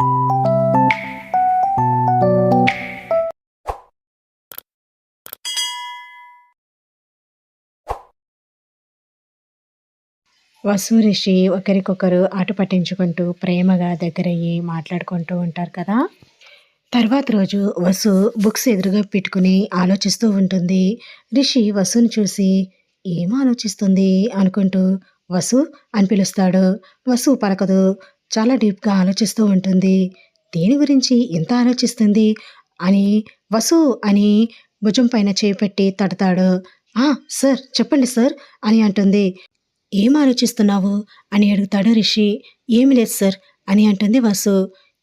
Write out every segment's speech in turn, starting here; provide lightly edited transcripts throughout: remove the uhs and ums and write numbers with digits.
వసు, రిషి ఒకరికొకరు ఆట పట్టించుకుంటూ ప్రేమగా దగ్గరయ్యి మాట్లాడుకుంటూ ఉంటారు కదా! తర్వాత రోజు వసు బుక్స్ ఎదురుగా పెట్టుకుని ఆలోచిస్తూ ఉంటుంది. రిషి వసుని చూసి ఏం ఆలోచిస్తుంది అనుకుంటూ వసు అని పిలుస్తాడు. వసు పలకదు. చాలా డీప్‌గా ఆలోచిస్తూ ఉంటుంది. దేని గురించి ఇంత ఆలోచిస్తుంది అని వసు అని భుజం పైన చేయి పెట్టి తడతాడు. "ఆ! సార్ చెప్పండి సార్" అని అంటుంది. "ఏం ఆలోచిస్తున్నావు?" అని అడుగుతాడు రిషి. "ఏమీ లేదు సార్" అని అంటుంది వసు.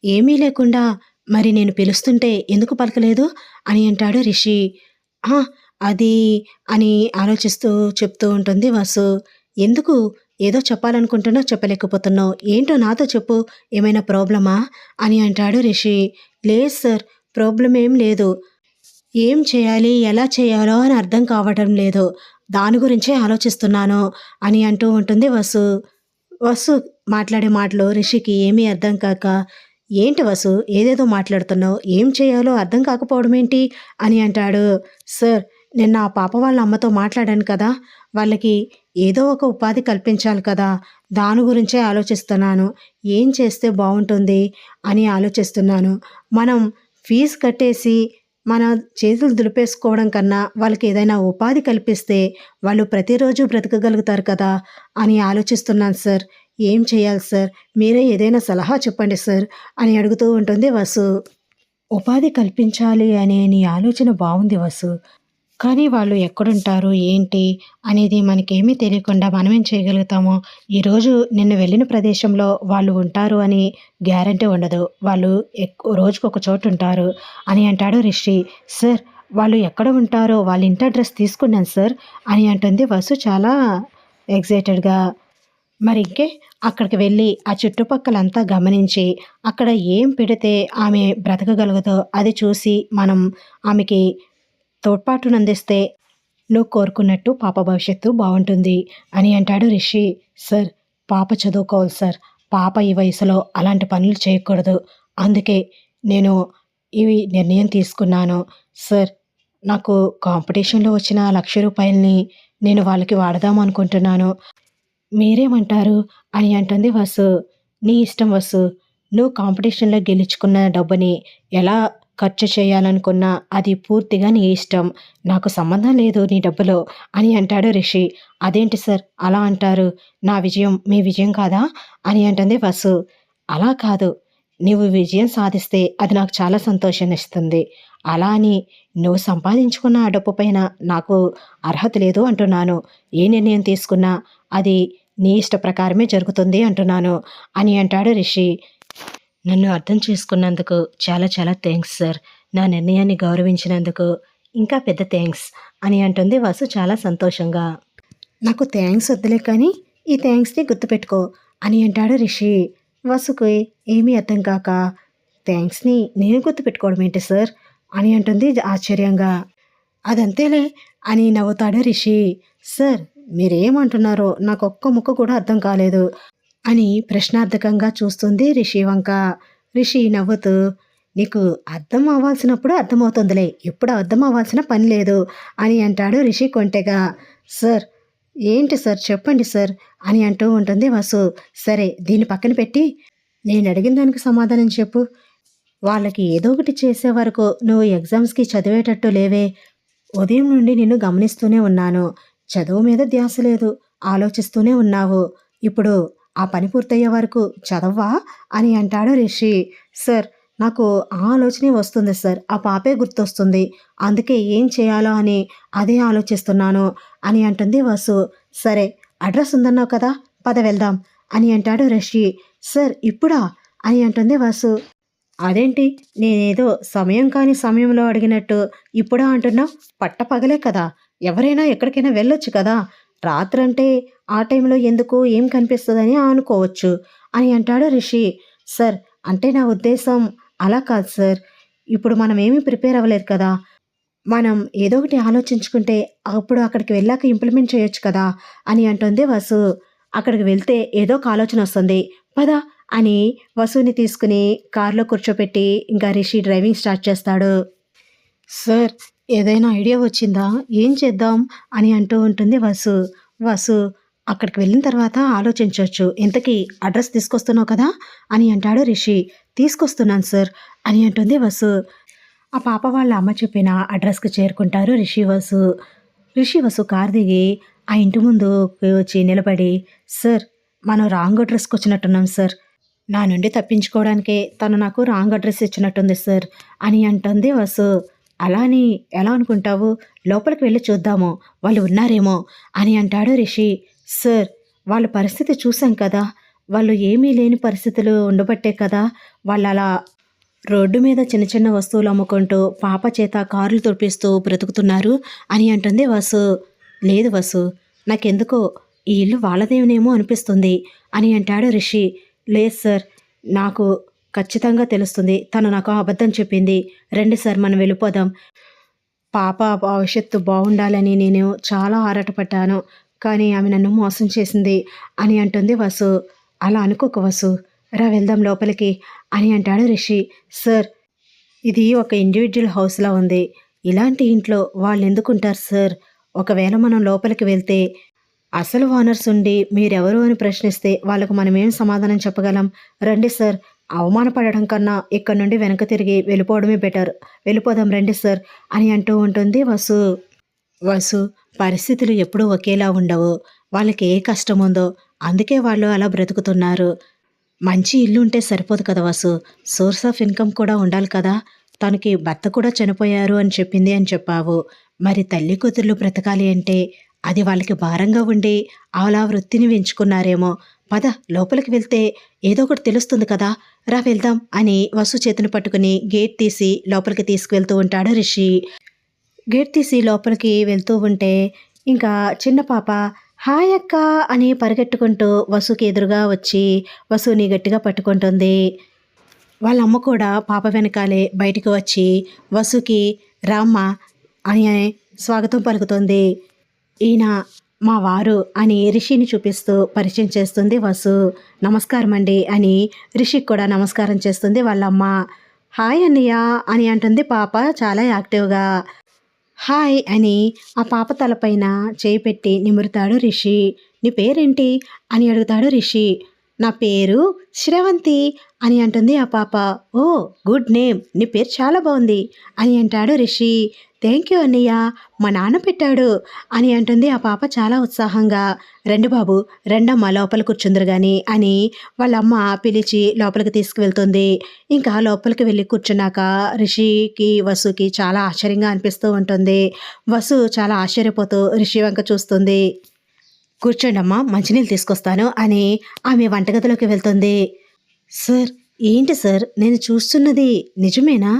"ఏమీ లేకుండా మరి నేను పిలుస్తుంటే ఎందుకు పలకలేదు?" అని అంటాడు రిషి. "ఆ! అది" అని ఆలోచిస్తూ చెప్తూ ఉంటుంది వసు. "ఎందుకు? ఏదో చెప్పాలనుకుంటున్నావు చెప్పలేకపోతున్నావు. ఏంటో నాతో చెప్పు. ఏమైనా ప్రాబ్లమా?" అని అంటాడు రిషి. "లేదు సార్, ప్రాబ్లమ్ ఏం లేదు. ఏం చేయాలి? ఎలా చేయాలో అని అర్థం కావటం లేదు. దాని గురించే ఆలోచిస్తున్నాను" అని అంటూ ఉంటుంది వసు. వసు మాట్లాడే మాటలు రిషికి ఏమీ అర్థం కాక, "ఏంటి వసు ఏదేదో మాట్లాడుతున్నావు? ఏం చేయాలో అర్థం కాకపోవడం ఏంటి?" అని అంటాడు. "సార్, నిన్న ఆ పాప వాళ్ళ అమ్మతో మాట్లాడాను కదా! వాళ్ళకి ఏదో ఒక ఉపాధి కల్పించాలి కదా! దాని గురించే ఆలోచిస్తున్నాను. ఏం చేస్తే బావుంటుంది అని ఆలోచిస్తున్నాను. మనం ఫీజు కట్టేసి మన చేతులు దులిపేసుకోవడం కన్నా వాళ్ళకి ఏదైనా ఉపాధి కల్పిస్తే వాళ్ళు ప్రతిరోజు బ్రతకగలుగుతారు కదా అని ఆలోచిస్తున్నాను సార్. ఏం చేయాలి సార్? మీరే ఏదైనా సలహా చెప్పండి సార్" అని అడుగుతూ ఉంటుంది వసు. ఉపాధి కల్పించాలి అనే నీ ఆలోచన బావుంది వసు. కానీ వాళ్ళు ఎక్కడుంటారు, ఏంటి అనేది మనకేమీ తెలియకుండా మనమేం చేయగలుగుతాము? ఈరోజు నిన్న వెళ్ళిన ప్రదేశంలో వాళ్ళు ఉంటారు అని గ్యారంటీ ఉండదు. వాళ్ళు రోజుకొక చోటుంటారు అని అంటాడు రిషి. "సార్, వాళ్ళు ఎక్కడ ఉంటారో వాళ్ళ ఇంటి అడ్రెస్ తీసుకున్నాను సార్" అని అంటుంది వసు చాలా ఎక్సైటెడ్‌గా. మరి ఇంకే అక్కడికి వెళ్ళి ఆ చుట్టుపక్కలంతా గమనించి అక్కడ ఏం పెడితే ఆమె బ్రతకగలగదో అది చూసి మనం ఆమెకి తోడ్పాటునందిస్తే నువ్వు కోరుకున్నట్టు పాప భవిష్యత్తు బావుంటుంది అని అంటాడు రిషి. "సార్, పాప చదువుకోవాలి సార్. పాప ఈ వయసులో అలాంటి పనులు చేయకూడదు. అందుకే నేను ఈ నిర్ణయం తీసుకున్నాను. సార్, నాకు కాంపిటీషన్‌లో వచ్చిన రూ. 1,00,000 నేను వాళ్ళకి వాడదాం అనుకుంటున్నాను. మీరేమంటారు?" అని అంటుంది వసు. "నీ ఇష్టం వసు. నువ్వు కాంపిటీషన్‌లో గెలుచుకున్న డబ్బుని ఎలా ఖర్చు చేయాలనుకున్నా అది పూర్తిగా నీ ఇష్టం. నాకు సంబంధం లేదు నీ డబ్బులో" అని అంటాడు రిషి. "అదేంటి సార్ అలా అంటారు? నా విజయం మీ విజయం కాదా?" అని అంటుంది వసు. "అలా కాదు. నువ్వు విజయం సాధిస్తే అది నాకు చాలా సంతోషాన్నిస్తుంది. అలా అని నువ్వు సంపాదించుకున్న ఆ డబ్బు పైన నాకు అర్హత లేదు అంటున్నాను. ఏ నిర్ణయం తీసుకున్నా అది నీ ఇష్ట ప్రకారమే జరుగుతుంది అంటున్నాను" అని అంటాడు రిషి. "నన్ను అర్థం చేసుకున్నందుకు చాలా చాలా థాంక్స్ సార్. నా నిర్ణయాన్ని గౌరవించినందుకు ఇంకా పెద్ద థాంక్స్" అని అంటుంది వసు చాలా సంతోషంగా. "నాకు థాంక్స్ వద్దులే కానీ ఈ థాంక్స్‌ని గుర్తుపెట్టుకో" అని అంటాడు రిషి. వసుకి ఏమీ అర్థం కాక, "థాంక్స్‌ని నేను గుర్తుపెట్టుకోవడం ఏంటి సార్" అని అంటుంది ఆశ్చర్యంగా. "అదంతేలే" అని నవ్వుతాడు రిషి. "సార్, మీరేమంటున్నారో నాకొక్క ముక్క కూడా అర్థం కాలేదు" అని ప్రశ్నార్థకంగా చూస్తుంది రిషి వంక. రిషి నవ్వుతూ, "నీకు అర్థం అవ్వాల్సినప్పుడు అర్థమవుతుందిలే. ఇప్పుడు అర్థం అవ్వాల్సిన పని లేదు" అని అంటాడు రిషి కొంటెగా. "సార్, ఏంటి సార్ చెప్పండి సార్" అని అంటూ ఉంటుంది వసు. "సరే, దీన్ని పక్కన పెట్టి నేనడిగిన దానికి సమాధానం చెప్పు. వాళ్ళకి ఏదో ఒకటి చేసే వరకు నువ్వు ఎగ్జామ్స్‌కి చదివేటట్టు లేవే. ఉదయం నుండి నిన్ను గమనిస్తూనే ఉన్నాను. చదువు మీద ధ్యాస లేదు. ఆలోచిస్తూనే ఉన్నావు. ఇప్పుడు ఆ పని పూర్తయ్యే వరకు చదవవా?" అని అంటాడు రిషి. "సార్, నాకు ఆ ఆలోచనే వస్తుంది సార్. ఆ పాపే గుర్తొస్తుంది. అందుకే ఏం చేయాలో అని అదే ఆలోచిస్తున్నాను" అని అంటుంది వసు. "సరే, అడ్రస్ ఉందన్నావు కదా! పద వెళ్దాం" అని అంటాడు రిషి. "సార్, ఇప్పుడా?" అని అంటుంది వసు. "అదేంటి నేనేదో సమయం కాని సమయంలో అడిగినట్టు ఇప్పుడా అంటున్నావు? పట్టపగలే కదా! ఎవరైనా ఎక్కడికైనా వెళ్ళొచ్చు కదా! రాత్రంటే ఆ టైంలో ఎందుకు ఏం కనిపిస్తదని అనుకోవచ్చు" అని అంటాడు రిషి. "సార్, అంటే నా ఉద్దేశం అలా కాదు సార్. ఇప్పుడు మనమేమీ ప్రిపేర్ అవ్వలేదు కదా! మనం ఏదో ఒకటి ఆలోచించుకుంటే అప్పుడు అక్కడికి వెళ్ళాక ఇంప్లిమెంట్ చేయొచ్చు కదా" అని అంటుంది వసు. "అక్కడికి వెళ్తే ఏదో ఒక ఆలోచన వస్తుంది. పద" అని వసుని తీసుకుని కారులో కూర్చోపెట్టి ఇంకా రిషి డ్రైవింగ్ స్టార్ట్ చేస్తాడు. సార్, ఏదైనా ఐడియా వచ్చిందా? ఏం చేద్దాం అని అంటూ ఉంటుంది వసు. వసు, అక్కడికి వెళ్ళిన తర్వాత ఆలోచించవచ్చు. ఇంతకీ అడ్రస్ తీసుకొస్తున్నావు కదా అని అంటాడు రిషి. తీసుకొస్తున్నాను సార్ అని అంటుంది వసు. ఆ పాప వాళ్ళ అమ్మ చెప్పిన అడ్రస్కి చేరుకుంటారు రిషి వసు కార్ దిగి ఆ ఇంటి ముందు వచ్చి నిలబడి, సార్, మనం రాంగ్ అడ్రస్కి వచ్చినట్టున్నాం సార్. నా నుండి తప్పించుకోవడానికే తను నాకు రాంగ్ అడ్రస్ ఇచ్చినట్టుంది సార్ అని అంటుంది వసు. అలా అని ఎలా అనుకుంటావు? లోపలికి వెళ్ళి చూద్దాము, వాళ్ళు ఉన్నారేమో అని అంటాడు రిషి. సార్, వాళ్ళ పరిస్థితి చూసాం కదా, వాళ్ళు ఏమీ లేని పరిస్థితులు ఉండబట్టే కదా వాళ్ళు అలా రోడ్డు మీద చిన్న చిన్న వస్తువులు అమ్ముకుంటూ పాప చేత కార్లు తుడిపిస్తూ బ్రతుకుతున్నారు అని అంటుంది వసు. లేదు వసు, నాకెందుకో ఈ ఇల్లు వాళ్ళదేనేమో అనిపిస్తుంది అని అంటాడు రిషి. లేదు సార్, నాకు ఖచ్చితంగా తెలుస్తుంది. తను నాకు అబద్ధం చెప్పింది. రండి సార్, మనం వెళ్ళిపోదాం. పాప భవిష్యత్తు బాగుండాలని నేను చాలా ఆరాటపడ్డాను, కానీ ఆమె నన్ను మోసం చేసింది అని అంటుంది వసు. అలా అనుకోక వసు, రా వెళ్దాం లోపలికి అని అంటాడు రిషి. సార్, ఇది ఒక ఇండివిజువల్ హౌస్లా ఉంది. ఇలాంటి ఇంట్లో వాళ్ళు ఎందుకుంటారు సార్? ఒకవేళ మనం లోపలికి వెళ్తే అసలు ఓనర్స్ ఉండి మీరెవరు అని ప్రశ్నిస్తే వాళ్ళకు మనం ఏం సమాధానం చెప్పగలం? రండి సార్, అవమానపడడం కన్నా ఇక్కడి నుండి వెనక తిరిగి వెళ్ళిపోవడమే బెటర్. వెళ్ళిపోదాం రండి సార్ అని అంటూ ఉంటుంది వసు, పరిస్థితులు ఎప్పుడూ ఒకేలా ఉండవు. వాళ్ళకి ఏ కష్టం ఉందో అందుకే వాళ్ళు అలా బ్రతుకుతున్నారు. మంచి ఇల్లు ఉంటే సరిపోదు కదా వసు, సోర్స్ ఆఫ్ ఇన్కమ్ కూడా ఉండాలి కదా. తనకి భర్త కూడా చనిపోయారు అని చెప్పింది అని చెప్పావు. మరి తల్లి కూతుర్లు బ్రతకాలి అంటే అది వాళ్ళకి భారంగా ఉండి అలా వృత్తిని ఎంచుకున్నారేమో. పద, లోపలికి వెళ్తే ఏదో ఒకటి తెలుస్తుంది కదా, రా వెళ్దాం అని వసు చేతిని పట్టుకుని గేట్ తీసి లోపలికి తీసుకువెళ్తూ ఉంటాడు రిషి. గేట్ తీసి లోపలికి వెళ్తూ ఉంటే ఇంకా చిన్న పాప హాయ్ అక్క అని పరిగెట్టుకుంటూ వసుకి ఎదురుగా వచ్చి వసుని గట్టిగా పట్టుకుంటుంది. వాళ్ళ అమ్మ కూడా పాప వెనకాలే బయటికి వచ్చి వసుకి రామ్మ అని స్వాగతం పలుకుతుంది. ఈయన మా వారు అని రిషిని చూపిస్తూ పరిచయం చేస్తుంది వసు. నమస్కారం అండి అని రిషికి కూడా నమస్కారం చేస్తుంది వాళ్ళమ్మ. హాయ్ అన్నయ్య అని అంటుంది పాప చాలా యాక్టివ్గా. హాయ్ అని ఆ పాప తలపైన చేయి పెట్టి నిమురుతాడు రిషి. నీ పేరేంటి అని అడుగుతాడు రిషి. నా పేరు శ్రవంతి అని అంటుంది ఆ పాప. ఓ, గుడ్ నేమ్, నీ పేరు చాలా బాగుంది అని అంటాడు రిషి. థ్యాంక్ యూ అన్నయ్య, మా నాన్న పెట్టాడు అని అంటుంది ఆ పాప చాలా ఉత్సాహంగా. రండి బాబు, రెండమ్మ లోపల కూర్చుందరు కానీ అని వాళ్ళమ్మ పిలిచి లోపలికి తీసుకువెళ్తుంది. ఇంకా లోపలికి వెళ్ళి కూర్చున్నాక రిషికి వసుకి చాలా ఆశ్చర్యంగా అనిపిస్తూ ఉంటుంది. వసు చాలా ఆశ్చర్యపోతూ రిషి వంక చూస్తుంది. కూర్చోండమ్మా, మంచినీళ్ళు తీసుకొస్తాను అని ఆమె వంటగదిలోకి వెళ్తుంది. సార్, ఏంటి సార్, నేను చూస్తున్నది నిజమేనా?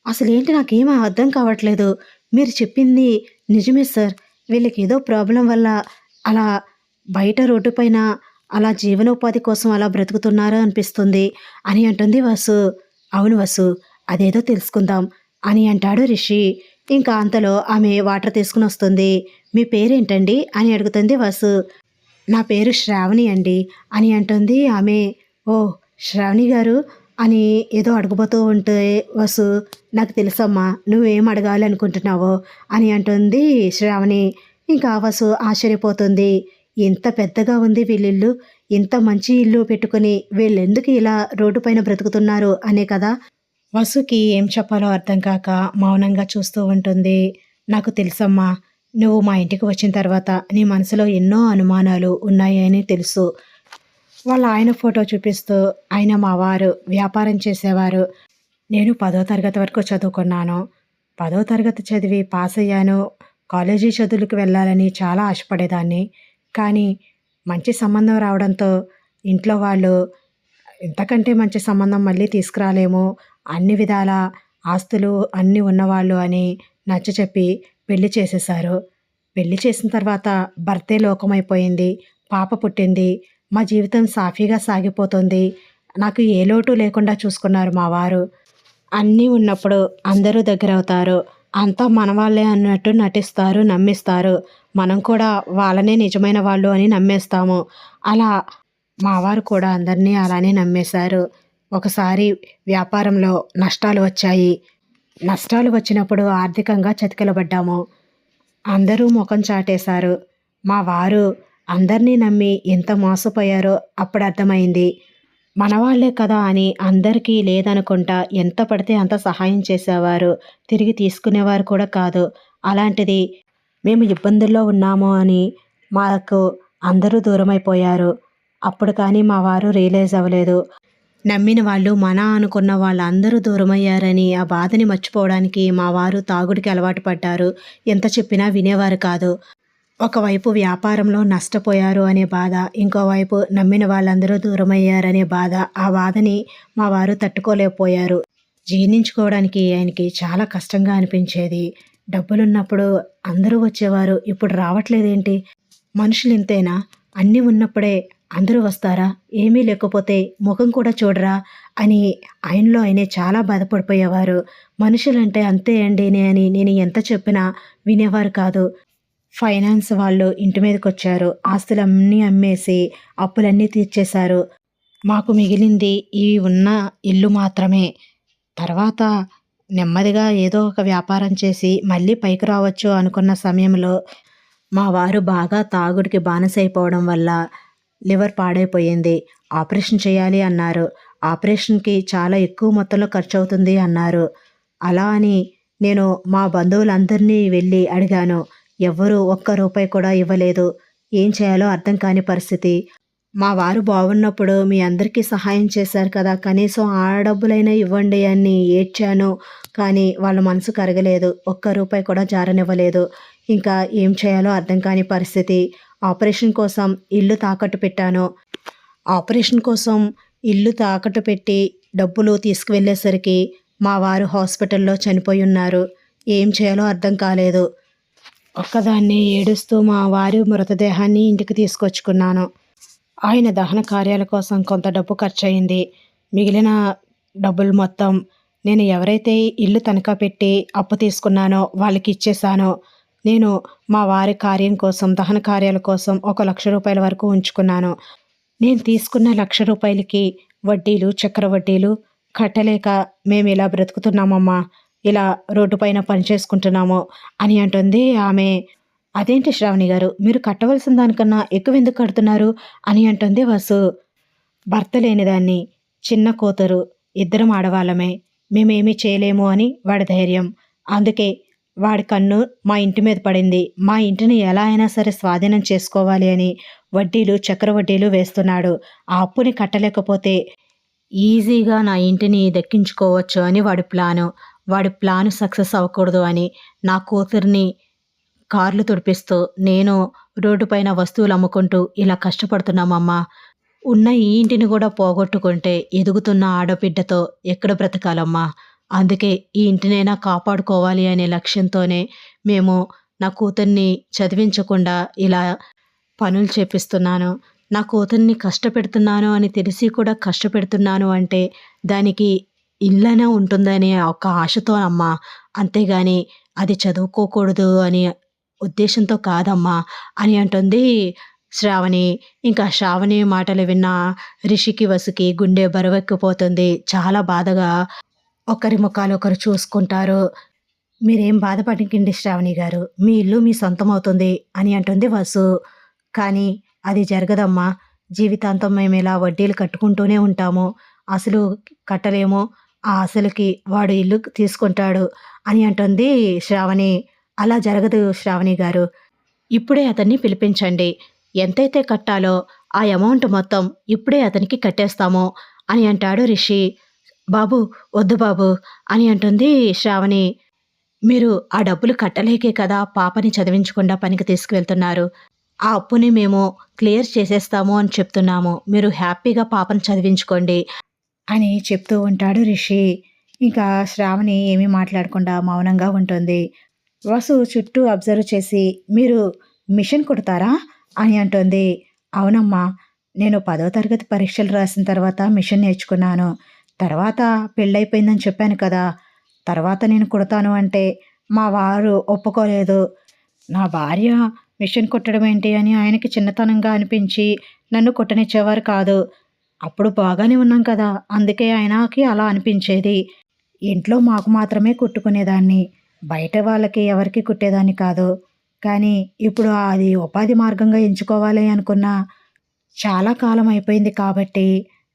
అసలేంటి నాకేమీ అర్థం కావట్లేదు. మీరు చెప్పింది నిజమే సార్. వీళ్ళకి ఏదో ప్రాబ్లం వల్ల అలా బయట రోడ్డు పైన అలా జీవనోపాధి కోసం అలా బ్రతుకుతున్నారు అనిపిస్తుంది అని అంటుంది వసు. అవును వసు, అదేదో తెలుసుకుందాం అని అంటాడు రిషి. ఇంకా అంతలో ఆమె వాటర్ తీసుకుని వస్తుంది. మీ పేరేంటండి అని అడుగుతుంది వసు. నా పేరు శ్రావణి అండి అని అంటుంది ఆమె. ఓ, శ్రావణి గారు అని ఏదో అడగబోతూ ఉంటే వసు, నాకు తెలుసమ్మా నువ్వేం అడగాలి అనుకుంటున్నావో అని అంటుంది శ్రావణి. ఇంకా వసు ఆశ్చర్యపోతుంది. ఎంత పెద్దగా ఉంది వీళ్ళిల్లు, ఇంత మంచి ఇల్లు పెట్టుకుని వీళ్ళెందుకు ఇలా రోడ్డు పైన బ్రతుకుతున్నారు అనే కదా. వసుకి ఏం చెప్పాలో అర్థం కాక మౌనంగా చూస్తూ ఉంటుంది. నాకు తెలుసమ్మా, నువ్వు మా ఇంటికి వచ్చిన తర్వాత నీ మనసులో ఎన్నో అనుమానాలు ఉన్నాయని తెలుసు. వాళ్ళ ఆయన ఫోటో చూపిస్తూ, ఆయన మా వారు వ్యాపారం చేసేవారు. నేను 10వ తరగతి వరకు చదువుకున్నాను. 10వ తరగతి చదివి పాస్ అయ్యాను. కాలేజీ చదువులకు వెళ్ళాలని చాలా ఆశపడేదాన్ని. కానీ మంచి సంబంధం రావడంతో ఇంట్లో వాళ్ళు ఇంతకంటే మంచి సంబంధం మళ్ళీ తీసుకురాలేము, అన్ని విధాల ఆస్తులు అన్నీ ఉన్నవాళ్ళు అని నచ్చచెప్పి పెళ్లి చేసేశారు. పెళ్లి చేసిన తర్వాత భర్తే లోకమైపోయింది. పాప పుట్టింది. మా జీవితం సాఫీగా సాగిపోతుంది. నాకు ఏ లోటు లేకుండా చూసుకున్నారు మా వారు. అన్నీ ఉన్నప్పుడు అందరూ దగ్గరవుతారు. అంతా మన వాళ్ళే అన్నట్టు నటిస్తారు, నమ్మిస్తారు. మనం కూడా వాళ్ళనే నిజమైన వాళ్ళు అని నమ్మేస్తాము. అలా మా వారు కూడా అందరినీ అలానే నమ్మేశారు. ఒకసారి వ్యాపారంలో నష్టాలు వచ్చాయి. నష్టాలు వచ్చినప్పుడు ఆర్థికంగా చతికిలబడ్డాము. అందరూ మొఖం చాటేశారు. మా వారు అందరినీ నమ్మి ఎంత మోసపోయారో అప్పుడర్థమైంది. మనవాళ్లే కదా అని అందరికీ లేదనుకుంటా ఎంత పడితే అంత సహాయం చేసేవారు. తిరిగి తీసుకునేవారు కూడా కాదు. అలాంటిది మేము ఇబ్బందుల్లో ఉన్నాము అని మాకు అందరూ దూరమైపోయారు. అప్పుడు కానీ మా వారు రియలైజ్ అవ్వలేదు. నమ్మిన వాళ్ళు మన అనుకున్న వాళ్ళందరూ దూరమయ్యారని ఆ బాధని మర్చిపోవడానికి మా వారు తాగుడికి అలవాటు పడ్డారు. ఎంత చెప్పినా వినేవారు కాదు. ఒకవైపు వ్యాపారంలో నష్టపోయారు అనే బాధ, ఇంకోవైపు నమ్మిన వాళ్ళందరూ దూరమయ్యారనే బాధ. ఆ బాధని మా వారు తట్టుకోలేకపోయారు. జీర్ణించుకోవడానికి ఆయనకి చాలా కష్టంగా అనిపించేది. డబ్బులున్నప్పుడు అందరూ వచ్చేవారు. ఇప్పుడు రావట్లేదేంటి? మనుషులు ఇంతేనా? అన్నీ ఉన్నప్పుడే అందరూ వస్తారా? ఏమీ లేకపోతే ముఖం కూడా చూడరా? అని ఆయనలో ఆయనే చాలా బాధపడిపోయేవారు. మనుషులంటే అంతే అండి అని నేను ఎంత చెప్పినా వినేవారు కాదు. ఫైనాన్స్ వాళ్ళు ఇంటి మీదకొచ్చారు. ఆస్తులన్నీ అమ్మేసి అప్పులన్నీ తీర్చేశారు. మాకు మిగిలింది ఈ ఉన్న ఇల్లు మాత్రమే. తర్వాత నెమ్మదిగా ఏదో ఒక వ్యాపారం చేసి మళ్ళీ పైకి రావచ్చు అనుకున్న సమయంలో మా వారు బాగా తాగుడికి బానిసైపోవడం వల్ల లివర్ పాడైపోయింది. ఆపరేషన్ చేయాలి అన్నారు. ఆపరేషన్‌కి చాలా ఎక్కువ మొత్తంలో ఖర్చవుతుంది అన్నారు. అలా అని నేను మా బంధువులందరినీ వెళ్ళి అడిగాను. ఎవ్వరూ ఒక్క రూపాయి కూడా ఇవ్వలేదు. ఏం చేయాలో అర్థం కాని పరిస్థితి. మా వారు బాగున్నప్పుడు మీ అందరికీ సహాయం చేశారు కదా! కనీసం ఆ డబ్బులైనా ఇవ్వండి అని ఏడ్చాను. కానీ వాళ్ళ మనసు కరగలేదు. ఒక్క రూపాయి కూడా జారనివ్వలేదు. ఇంకా ఏం చేయాలో అర్థం కాని పరిస్థితి. ఆపరేషన్ కోసం ఇల్లు తాకట్టు పెట్టాను. ఆపరేషన్ కోసం ఇల్లు తాకట్టు పెట్టి డబ్బులు తీసుకువెళ్ళేసరికి మా వారు హాస్పిటల్‌లో చనిపోయున్నారు. ఏం చేయాలో అర్థం కాలేదు. ఒక్కదాన్నే ఏడుస్తూ మా వారి మృతదేహాన్ని ఇంటికి తీసుకొచ్చుకున్నాను. ఆయన దహన కార్యాల కోసం కొంత డబ్బు ఖర్చయింది. మిగిలిన డబ్బులు మొత్తం నేను ఎవరైతే ఇల్లు తనఖా పెట్టి అప్పు తీసుకున్నానో వాళ్ళకి ఇచ్చేశాను. నేను మా వారి కార్యం కోసం, దహన కార్యాల కోసం ఒక ₹1,00,000 వరకు ఉంచుకున్నాను. నేను తీసుకున్న ₹1,00,000కి వడ్డీలు, చక్ర వడ్డీలు కట్టలేక మేమిలా బ్రతుకుతున్నామమ్మా. ఇలా రోడ్డు పైన పని చేసుకుంటున్నాము అని అంటుంది ఆమె. అదేంటి శ్రావణి గారు, మీరు కట్టవలసిన దానికన్నా ఎక్కువెందుకు కడుతున్నారు అని అంటుంది వసు. భర్త లేనిదాన్ని, చిన్న కూతురు, ఇద్దరం ఆడవాళ్ళమే. మేమేమీ చేయలేము అని వాడి ధైర్యం. అందుకే వాడి కన్ను మా ఇంటి మీద పడింది. మా ఇంటిని ఎలా అయినా సరే స్వాధీనం చేసుకోవాలి అని వడ్డీలు, చక్ర వడ్డీలు వేస్తున్నాడు. ఆ అప్పుని కట్టలేకపోతే ఈజీగా నా ఇంటిని దక్కించుకోవచ్చు అని వాడి ప్లాను. వాడి ప్లాను సక్సెస్ అవ్వకూడదు అని నా కూతురిని కార్లు తుడిపిస్తూ, నేను రోడ్డు పైన వస్తువులు అమ్ముకుంటూ ఇలా కష్టపడుతున్నామమ్మా. ఉన్న ఈ ఇంటిని కూడా పోగొట్టుకుంటే ఎదుగుతున్న ఆడబిడ్డతో ఎక్కడ బ్రతకాలమ్మా. అందుకే ఈ ఇంటినైనా కాపాడుకోవాలి అనే లక్ష్యంతోనే మేము నా కూతుర్ని చదివించకుండా ఇలా పనులు చేపిస్తున్నాను. నా కూతుర్ని కష్టపెడుతున్నాను అని తెలిసి కూడా కష్టపెడుతున్నాను అంటే దానికి ఇల్లనే ఉంటుందనే ఒక ఆశతో అమ్మా. అంతేగాని అది చదువుకోకూడదు అని ఉద్దేశంతో కాదమ్మా అని అంటుంది శ్రావణి. ఇంకా శ్రావణి మాటలు విన్న రిషికి, వసుకి గుండె బరువెక్కిపోతుంది. చాలా బాధగా ఒకరి ముఖాలు ఒకరు చూసుకుంటారు. మీరేం బాధపడకండి శ్రావణి గారు, మీ ఇల్లు మీ సొంతం అవుతుంది అని అంటుంది వసు. కానీ అది జరగదమ్మా. జీవితాంతం మేము ఇలా వడ్డీలు కట్టుకుంటూనే ఉంటాము. అసలు కట్టలేము. ఆ అసలుకి వాడు ఇల్లు తీసుకుంటాడు అని అంటుంది శ్రావణి. అలా జరగదు శ్రావణి గారు. ఇప్పుడే అతన్ని పిలిపించండి. ఎంతైతే కట్టాలో ఆ అమౌంట్ మొత్తం ఇప్పుడే అతనికి కట్టేస్తాము అని అంటాడు రిషి. బాబు వద్దు బాబు అని అంటుంది శ్రావణి. మీరు ఆ డబ్బులు కట్టలేకే కదా పాపని చదివించకుండా పనికి తీసుకువెళ్తున్నారు. ఆ అప్పుని మేము క్లియర్ చేసేస్తాము అని చెప్తున్నాము. మీరు హ్యాపీగా పాపని చదివించుకోండి అని చెప్తూ ఉంటాడు రిషి. ఇంకా శ్రావణి ఏమీ మాట్లాడకుండా మౌనంగా ఉంటుంది. వసు చుట్టూ అబ్జర్వ్ చేసి, మీరు మిషన్ కుడతారా అని అంటుంది. అవునమ్మా, నేను 10వ తరగతి పరీక్షలు రాసిన తర్వాత మిషన్ నేర్చుకున్నాను. తర్వాత పెళ్ళైపోయిందని చెప్పాను కదా. తర్వాత నేను కుడతాను అంటే మా వారు ఒప్పుకోలేదు. నా భార్య మిషన్ కుట్టడం ఏంటి అని ఆయనకి చిన్నతనంగా అనిపించి నన్ను కుట్టనిచ్చేవారు కాదు. అప్పుడు బాగానే ఉన్నాం కదా! అందుకే ఆయనకి అలా అనిపించేది. ఇంట్లో మాకు మాత్రమే కుట్టుకునేదాన్ని. బయట వాళ్ళకి ఎవరికీ కుట్టేదాన్ని కాదు. కానీ ఇప్పుడు అది ఉపాధి మార్గంగా ఎంచుకోవాలి అనుకున్నా చాలా కాలం అయిపోయింది కాబట్టి,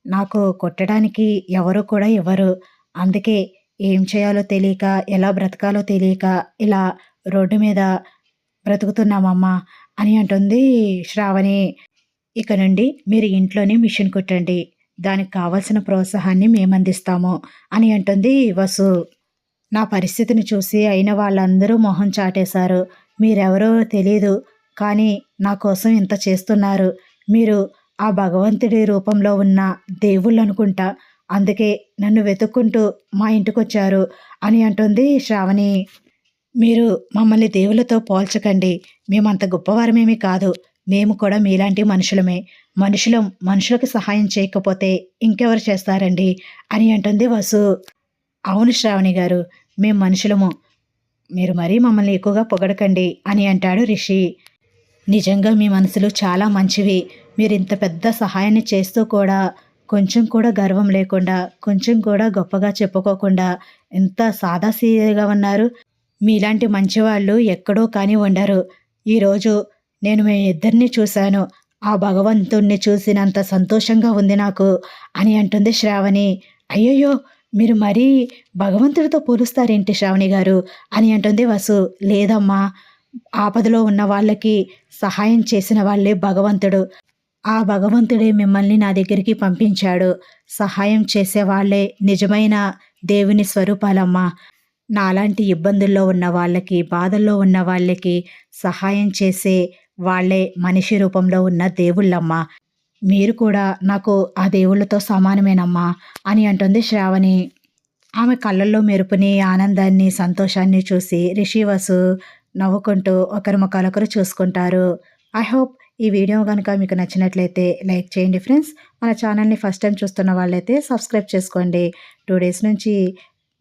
నాకు కుట్టడానికి ఎవరు కూడా ఇవ్వరు. అందుకే ఏం చేయాలో తెలియక, ఎలా బ్రతకాలో తెలియక ఇలా రోడ్డు మీద బ్రతుకుతున్నామమ్మా అని అంటుంది శ్రావణి. ఇక నుండి మీరు ఇంట్లోనే మిషన్ కుట్టండి. దానికి కావాల్సిన ప్రోత్సాహాన్ని మేమందిస్తాము అని అంటుంది వసు. నా పరిస్థితిని చూసి అయిన వాళ్ళందరూ మొహం చాటేశారు. మీరెవరో తెలీదు. కానీ నా కోసం ఇంత చేస్తున్నారు. మీరు ఆ భగవంతుడి రూపంలో ఉన్న దేవుళ్ళనుకుంటా. అందుకే నన్ను వెతుక్కుంటూ మా ఇంటికొచ్చారు అని అంటుంది శ్రావణి. మీరు మమ్మల్ని దేవుళ్ళతో పోల్చకండి. మేమంత గొప్పవారమేమీ కాదు. మేము కూడా మీలాంటి మనుషులమే. మనుషులకు సహాయం చేయకపోతే ఇంకెవరు చేస్తారండి అని అంటుంది వసు. అవును శ్రావణి గారు. మేం మనుషులము. మీరు మరీ మమ్మల్ని ఎక్కువగా పొగడకండి అని అంటాడు రిషి. నిజంగా మీ మనసులు చాలా మంచివి. మీరింత పెద్ద సహాయాన్ని చేస్తూ కూడా కొంచెం కూడా గర్వం లేకుండా, కొంచెం కూడా గొప్పగా చెప్పుకోకుండా ఎంత సాదాసీదాగా ఉన్నారు. మీలాంటి మంచివాళ్ళు ఎక్కడో కానీ ఉండరు. ఈరోజు నేను మీ ఇద్దరిని చూశాను. ఆ భగవంతుణ్ణి చూసినంత సంతోషంగా ఉంది నాకు అని అంటుంది శ్రావణి. అయ్యయ్యో! మీరు మరీ భగవంతుడితో పోలుస్తారేంటి శ్రావణి గారు అని అంటుంది వసు. లేదమ్మా, ఆపదలో ఉన్న వాళ్ళకి సహాయం చేసిన వాళ్ళే భగవంతుడు. ఆ భగవంతుడే మిమ్మల్ని నా దగ్గరికి పంపించాడు. సహాయం చేసేవాళ్లే నిజమైన దేవుని స్వరూపాలమ్మా. నాలాంటి ఇబ్బందుల్లో ఉన్న వాళ్ళకి, బాధల్లో ఉన్న వాళ్ళకి సహాయం చేసే వాళ్ళే మనిషి రూపంలో ఉన్న దేవుళ్ళమ్మా. మీరు కూడా నాకు ఆ దేవుళ్ళతో సమానమేనమ్మా అని అంటుంది శ్రావణి. ఆమె కళ్ళల్లో మెరుపుని, ఆనందాన్ని, సంతోషాన్ని చూసి రిషి, వసు నవ్వుకుంటూ ఒకరి ముఖాలొకరు చూసుకుంటారు. ఐ హోప్ ఈ వీడియో గనుక మీకు నచ్చినట్లయితే లైక్ చేయండి ఫ్రెండ్స్. మన ఛానల్‌ని ఫస్ట్ టైం చూస్తున్న వాళ్ళైతే సబ్స్క్రైబ్ చేసుకోండి. 2 డేస్ నుంచి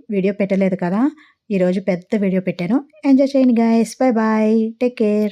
వీడియో పెట్టలేదు కదా! ఈరోజు పెద్ద వీడియో పెట్టాను. ఎంజాయ్ చేయండి guys. Bye bye. Take care.